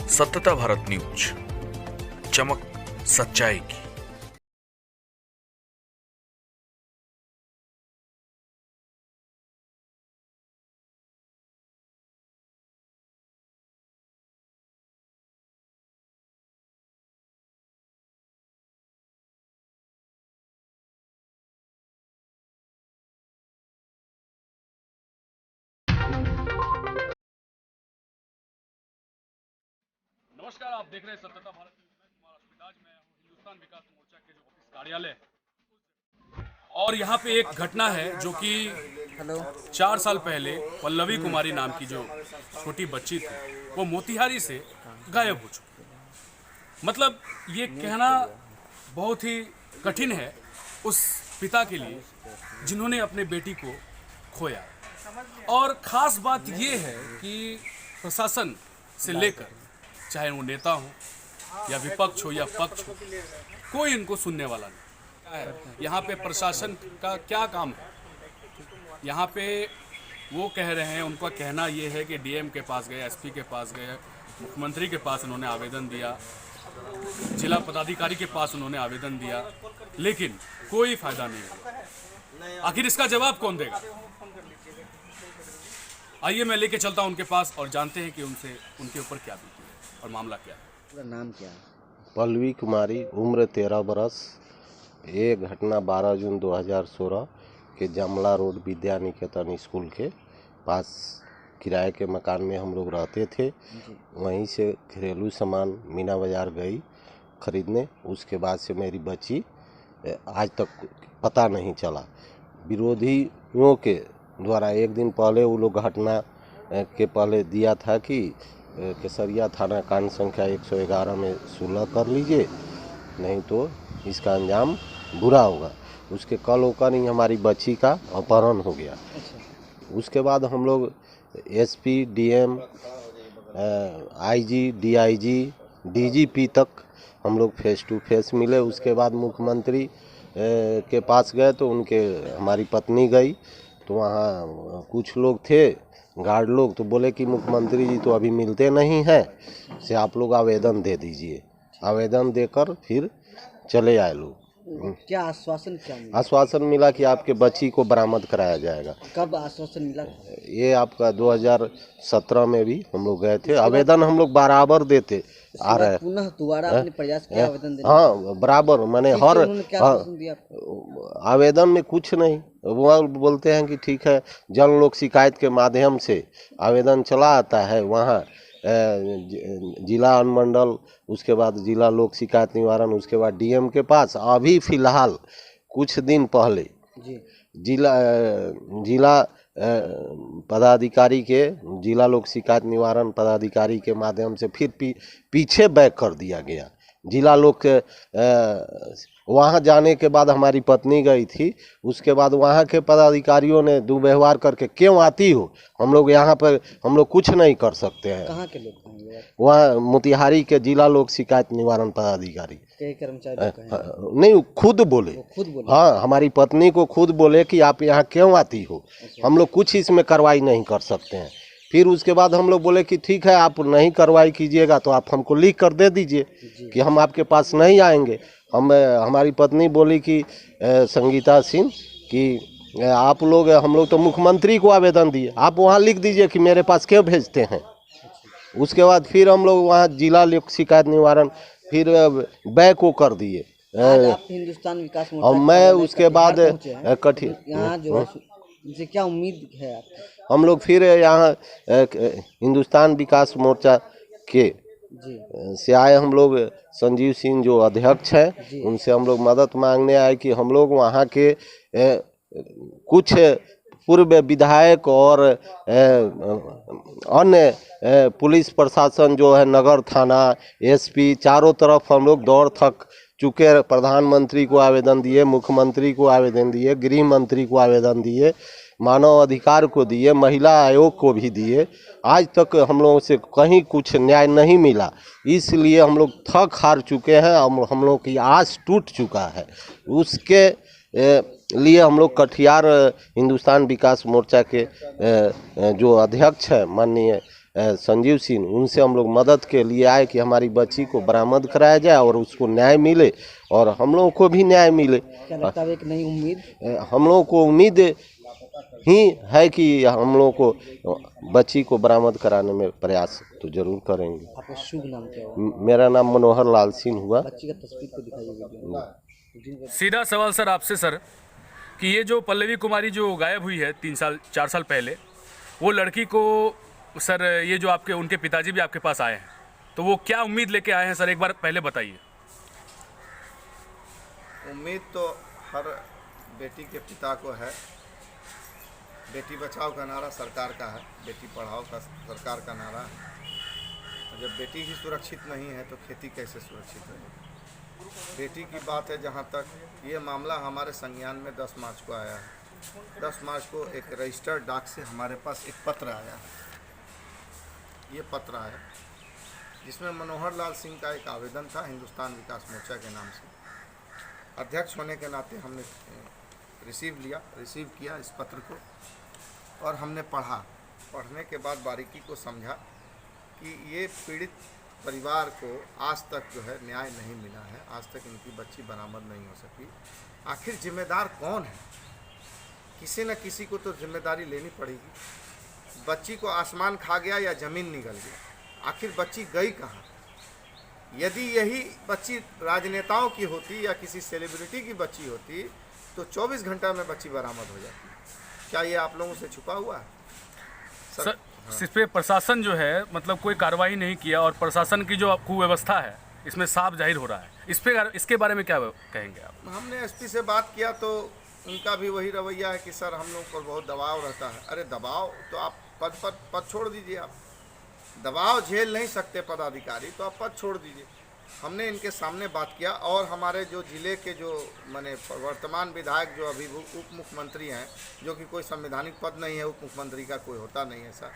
सत्यता भारत न्यूज, चमक सच्चाई की। नमस्कार, आप देख रहे हैं सत्यता भारत न्यूज में। कुमार अस्मिताज मैं हूं, हिंदुस्तान विकास मोर्चा के जो ऑफिस कार्यालय है। और यहाँ पे एक घटना है जो कि 4 साल पहले पल्लवी कुमारी नाम की जो छोटी बच्ची थी, वो मोतिहारी से गायब हो चुकी। मतलब ये कहना बहुत ही कठिन है उस पिता के लिए जिन्होंने अपने बेटी को खोया। और ख़ास बात ये है कि प्रशासन से लेकर, चाहे वो नेता हो या विपक्ष हो या पक्ष हो, कोई इनको सुनने वाला नहीं। यहाँ पे प्रशासन का क्या काम है? यहाँ पे वो कह रहे हैं, उनका कहना ये है कि डीएम के पास गए, एसपी के पास गए, मुख्यमंत्री के पास उन्होंने आवेदन दिया, जिला पदाधिकारी के पास उन्होंने आवेदन दिया, लेकिन कोई फायदा नहीं हुआ। आखिर इसका जवाब कौन देगा? आइए मैं लेके चलता हूँ उनके पास और जानते हैं कि उनसे उनके ऊपर क्या बीती है और मामला क्या है। नाम क्या है? पल्लवी कुमारी, उम्र 13 बरस। ये घटना 12 जून 2016 के जमला रोड विद्या निकेतन स्कूल के पास किराए के मकान में हम लोग रहते थे। वहीं से घरेलू सामान मीना बाज़ार गई खरीदने। उसके बाद से मेरी बच्ची आज तक पता नहीं चला। विरोधियों के द्वारा एक दिन पहले वो लोग घटना के पहले दिया था कि केसरिया थाना कांड संख्या 111 में सुलह कर लीजिए, नहीं तो इसका अंजाम बुरा होगा। उसके कल होकर ही हमारी बच्ची का अपहरण हो गया। उसके बाद हम लोग SP, DM, IG, DIG, DGP तक हम लोग फेस टू फेस मिले। उसके बाद मुख्यमंत्री के पास गए तो हमारी पत्नी गई तो वहाँ कुछ लोग थे गार्ड लोग, तो बोले कि मुख्यमंत्री जी तो अभी मिलते नहीं हैं, से आप लोग आवेदन दे दीजिए। आवेदन देकर फिर चले आए लोग। क्या आश्वासन क्या मिला? आश्वासन मिला कि आपके बच्ची को बरामद कराया जाएगा। कब आश्वासन मिला? ये आपका 2017 में भी हम लोग गए थे। आवेदन हम लोग बराबर देते आ रहे हैं। पुनः दोबारा आपने प्रयास किया आवेदन देने? हाँ, बराबर। मैंने हर आवेदन में कुछ नहीं, वो बोलते हैं कि ठीक है, जन लोक शिकायत के माध्यम से आवेदन चला आता है वहाँ जिला अनुमंडल, उसके बाद जिला लोक शिकायत निवारण, उसके बाद डीएम के पास। अभी फिलहाल कुछ दिन पहले जिला पदाधिकारी के, जिला लोक शिकायत निवारण पदाधिकारी के माध्यम से फिर पीछे बैक कर दिया गया। जिला लोक वहाँ जाने के बाद हमारी पत्नी गई थी। उसके बाद वहाँ के पदाधिकारियों ने दुर्व्यवहार करके, क्यों आती हो, हम लोग यहाँ पर हम लोग कुछ नहीं कर सकते हैं। कहाँ के लोग? वहाँ मोतिहारी के जिला लोक शिकायत निवारण पदाधिकारी कर्मचारी नहीं, खुद बोले। हाँ, हमारी पत्नी को खुद बोले कि आप यहाँ क्यों आती हो, हम लोग कुछ इसमें कार्रवाई नहीं कर सकते हैं। फिर उसके बाद हम लोग बोले कि ठीक है, आप नहीं कार्रवाई कीजिएगा तो आप हमको लिख कर दे दीजिए कि हम आपके पास नहीं आएंगे। हमारी पत्नी बोली कि संगीता सिंह कि आप लोग, हम लोग तो मुख्यमंत्री को आवेदन दिए, आप वहाँ लिख दीजिए कि मेरे पास क्यों भेजते हैं। उसके बाद फिर हम लोग वहाँ जिला लोक शिकायत निवारण फिर बैक को कर दिए। आप हिंदुस्तान विकास मोर्चा और मैं उसके बाद कठिन यहाँ जो इनसे क्या उम्मीद है आपकी? हम लोग फिर यहाँ हिंदुस्तान विकास मोर्चा के से आए। हम लोग संजीव सिंह जो अध्यक्ष हैं, उनसे हम लोग मदद मांगने आए कि हम लोग वहाँ के कुछ पूर्व विधायक और अन्य पुलिस प्रशासन जो है, नगर थाना, एसपी, चारों तरफ हम लोग दौड़ थक चुके। प्रधानमंत्री को आवेदन दिए, मुख्यमंत्री को आवेदन दिए, गृह मंत्री को आवेदन दिए, मानव अधिकार को दिए, महिला आयोग को भी दिए। आज तक हम लोगों से कहीं कुछ न्याय नहीं मिला। इसलिए हम लोग थक हार चुके हैं, हम लोग की आस टूट चुका है। उसके लिए हम लोग कटिहार हिंदुस्तान विकास मोर्चा के जो अध्यक्ष हैं माननीय संजीव सिंह, उनसे हम लोग मदद के लिए आए कि हमारी बच्ची को बरामद कराया जाए और उसको न्याय मिले और हम लोगों को भी न्याय मिले। क्या लगता है एक नई उम्मीद? हम लोगों को उम्मीद ही है कि हम लोगों को बच्ची को बरामद कराने में प्रयास तो जरूर करेंगे। आपका शुभ नाम क्या हुआ? मेरा नाम मनोहर लाल सिंह हुआ। बच्ची का तस्वीर को दिखाइए वीडियो। सीधा सवाल सर आपसे सर कि ये जो पल्लवी कुमारी जो गायब हुई है 4 साल पहले, वो लड़की को सर ये जो आपके उनके पिताजी भी आपके पास आए हैं, तो वो क्या उम्मीद लेके आए हैं सर, एक बार पहले बताइए। उम्मीद तो हर बेटी के पिता को है। बेटी बचाओ का नारा सरकार का है, बेटी पढ़ाओ का सरकार का नारा है। और जब बेटी ही सुरक्षित नहीं है तो खेती कैसे सुरक्षित है? बेटी की बात है, जहाँ तक ये मामला हमारे संज्ञान में 10 मार्च को आया है। 10 मार्च को एक रजिस्टर्ड डाक से हमारे पास एक पत्र आया है। ये पत्र आया जिसमें मनोहर लाल सिंह का एक आवेदन था हिंदुस्तान विकास मोर्चा के नाम से। अध्यक्ष होने के नाते हमने रिसीव किया इस पत्र को और हमने पढ़ने के बाद बारीकी को समझा कि ये पीड़ित परिवार को आज तक जो है न्याय नहीं मिला है, आज तक इनकी बच्ची बरामद नहीं हो सकी। आखिर जिम्मेदार कौन है? किसी न किसी को तो जिम्मेदारी लेनी पड़ेगी। बच्ची को आसमान खा गया या ज़मीन निगल गया, आखिर बच्ची गई कहाँ? यदि यही बच्ची राजनेताओं की होती या किसी सेलिब्रिटी की बच्ची होती तो 24 घंटा में बच्ची बरामद हो जाती। क्या ये आप लोगों से छुपा हुआ है? सर इस पे प्रशासन जो है मतलब कोई कार्रवाई नहीं किया और प्रशासन की जो कुव्यवस्था है इसमें साफ जाहिर हो रहा है। इसके बारे में क्या कहेंगे आप? हमने एसपी से बात किया तो उनका भी वही रवैया है कि सर हम लोग पर बहुत दबाव रहता है। अरे दबाव तो आप पद छोड़ दीजिए। आप दबाव झेल नहीं सकते पदाधिकारी तो आप पद छोड़ दीजिए। हमने इनके सामने बात किया और हमारे जो ज़िले के जो माने वर्तमान विधायक जो अभी उप मुख्यमंत्री हैं, जो कि कोई संवैधानिक पद नहीं है, उप मुख्यमंत्री का कोई होता नहीं है सर,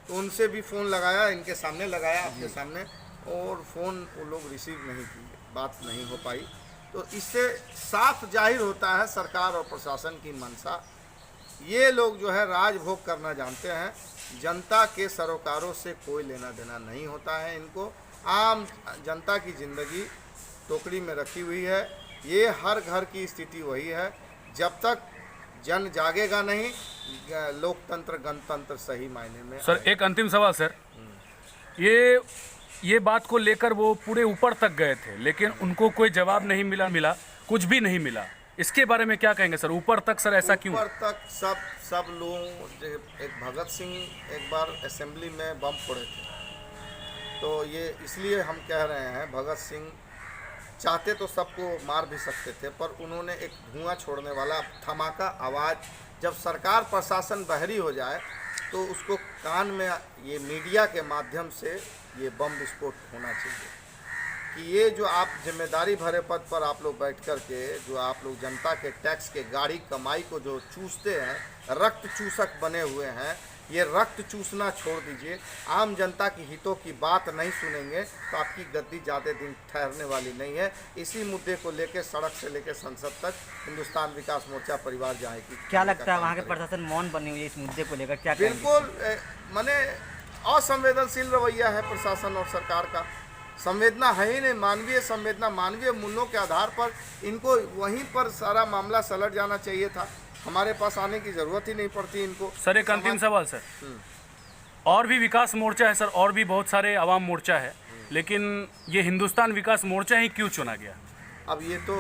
तो उनसे भी फ़ोन लगाया, इनके सामने लगाया, आपके सामने, और फ़ोन वो लोग रिसीव नहीं किए, बात नहीं हो पाई। तो इससे साफ जाहिर होता है सरकार और प्रशासन की मंशा। ये लोग जो है राजभोग करना जानते हैं, जनता के सरोकारों से कोई लेना देना नहीं होता है इनको। आम जनता की ज़िंदगी टोकरी में रखी हुई है। ये हर घर की स्थिति वही है। जब तक जन जागेगा नहीं, लोकतंत्र गणतंत्र सही मायने में। सर एक अंतिम सवाल सर, ये बात को लेकर वो पूरे ऊपर तक गए थे लेकिन उनको कोई जवाब नहीं मिला, कुछ भी नहीं मिला। इसके बारे में क्या कहेंगे सर? ऊपर तक सर ऐसा क्यों? ऊपर तक सब लोग, एक भगत सिंह एक बार असेंबली में बम फोड़े थे, तो ये इसलिए हम कह रहे हैं भगत सिंह चाहते तो सबको मार भी सकते थे, पर उन्होंने एक धुआं छोड़ने वाला धमाका आवाज़, जब सरकार प्रशासन बहरी हो जाए तो उसको कान में ये मीडिया के माध्यम से ये बम विस्फोट होना चाहिए कि ये जो आप जिम्मेदारी भरे पद पर आप लोग बैठ कर के जो आप लोग जनता के टैक्स के गाड़ी कमाई को जो चूसते हैं, रक्त चूसक बने हुए हैं, ये रक्त चूसना छोड़ दीजिए। आम जनता की हितों की बात नहीं सुनेंगे तो आपकी गद्दी ज़्यादा दिन ठहरने वाली नहीं है। इसी मुद्दे को लेकर सड़क से लेकर संसद तक हिंदुस्तान विकास मोर्चा परिवार जाएगी। क्या लगता है वहाँ के प्रशासन मौन बनी हुई है इस मुद्दे को लेकर? क्या बिल्कुल माने असंवेदनशील रवैया है प्रशासन और सरकार का। संवेदना है ही नहीं, मानवीय संवेदना, मानवीय मूल्यों के आधार पर इनको वहीं पर सारा मामला सलट जाना चाहिए था। हमारे पास आने की ज़रूरत ही नहीं पड़ती इनको। सर एक अंतिम सवाल सर, और भी विकास मोर्चा है सर, और भी बहुत सारे आवाम मोर्चा है, लेकिन ये हिंदुस्तान विकास मोर्चा ही क्यों चुना गया? अब ये तो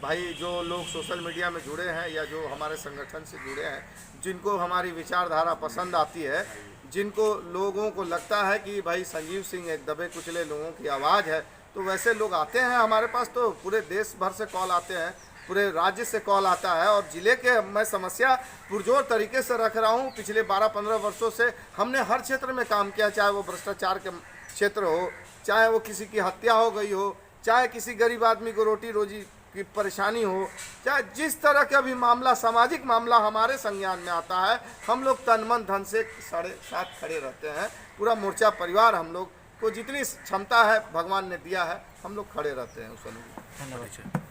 भाई जो लोग सोशल मीडिया में जुड़े हैं या जो हमारे संगठन से जुड़े हैं, जिनको हमारी विचारधारा पसंद आती है, जिनको लोगों को लगता है कि भाई संजीव सिंह एक दबे कुचले लोगों की आवाज़ है, तो वैसे लोग आते हैं हमारे पास। तो पूरे देश भर से कॉल आते हैं, पूरे राज्य से कॉल आता है, और ज़िले के मैं समस्या पुरजोर तरीके से रख रहा हूँ। पिछले 12-15 वर्षों से हमने हर क्षेत्र में काम किया, चाहे वो भ्रष्टाचार के क्षेत्र हो, चाहे वो किसी की हत्या हो गई हो, चाहे किसी गरीब आदमी को रोटी रोजी की परेशानी हो, चाहे जिस तरह का भी मामला, सामाजिक मामला हमारे संज्ञान में आता है, हम लोग तन मन धन से साथ खड़े रहते हैं। पूरा मोर्चा परिवार हम लोग को जितनी क्षमता है भगवान ने दिया है, हम लोग खड़े रहते हैं उस अनुरूप। धन्यवाद।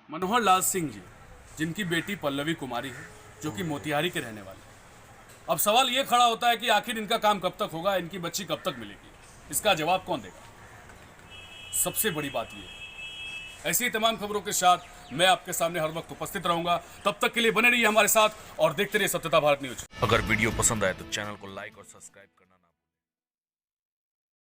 मनोहर लाल सिंह जी, जिनकी बेटी पल्लवी कुमारी है, जो कि मोतिहारी के रहने वाले हैं। अब सवाल ये खड़ा होता है कि आखिर इनका काम कब तक होगा, इनकी बच्ची कब तक मिलेगी? इसका जवाब कौन देगा? सबसे बड़ी बात ये है, ऐसी तमाम खबरों के साथ मैं आपके सामने हर वक्त उपस्थित रहूंगा। तब तक के लिए बने रहिए हमारे साथ और देखते रहिए सत्यता भारत न्यूज। अगर वीडियो पसंद आए तो चैनल को लाइक और सब्सक्राइब करना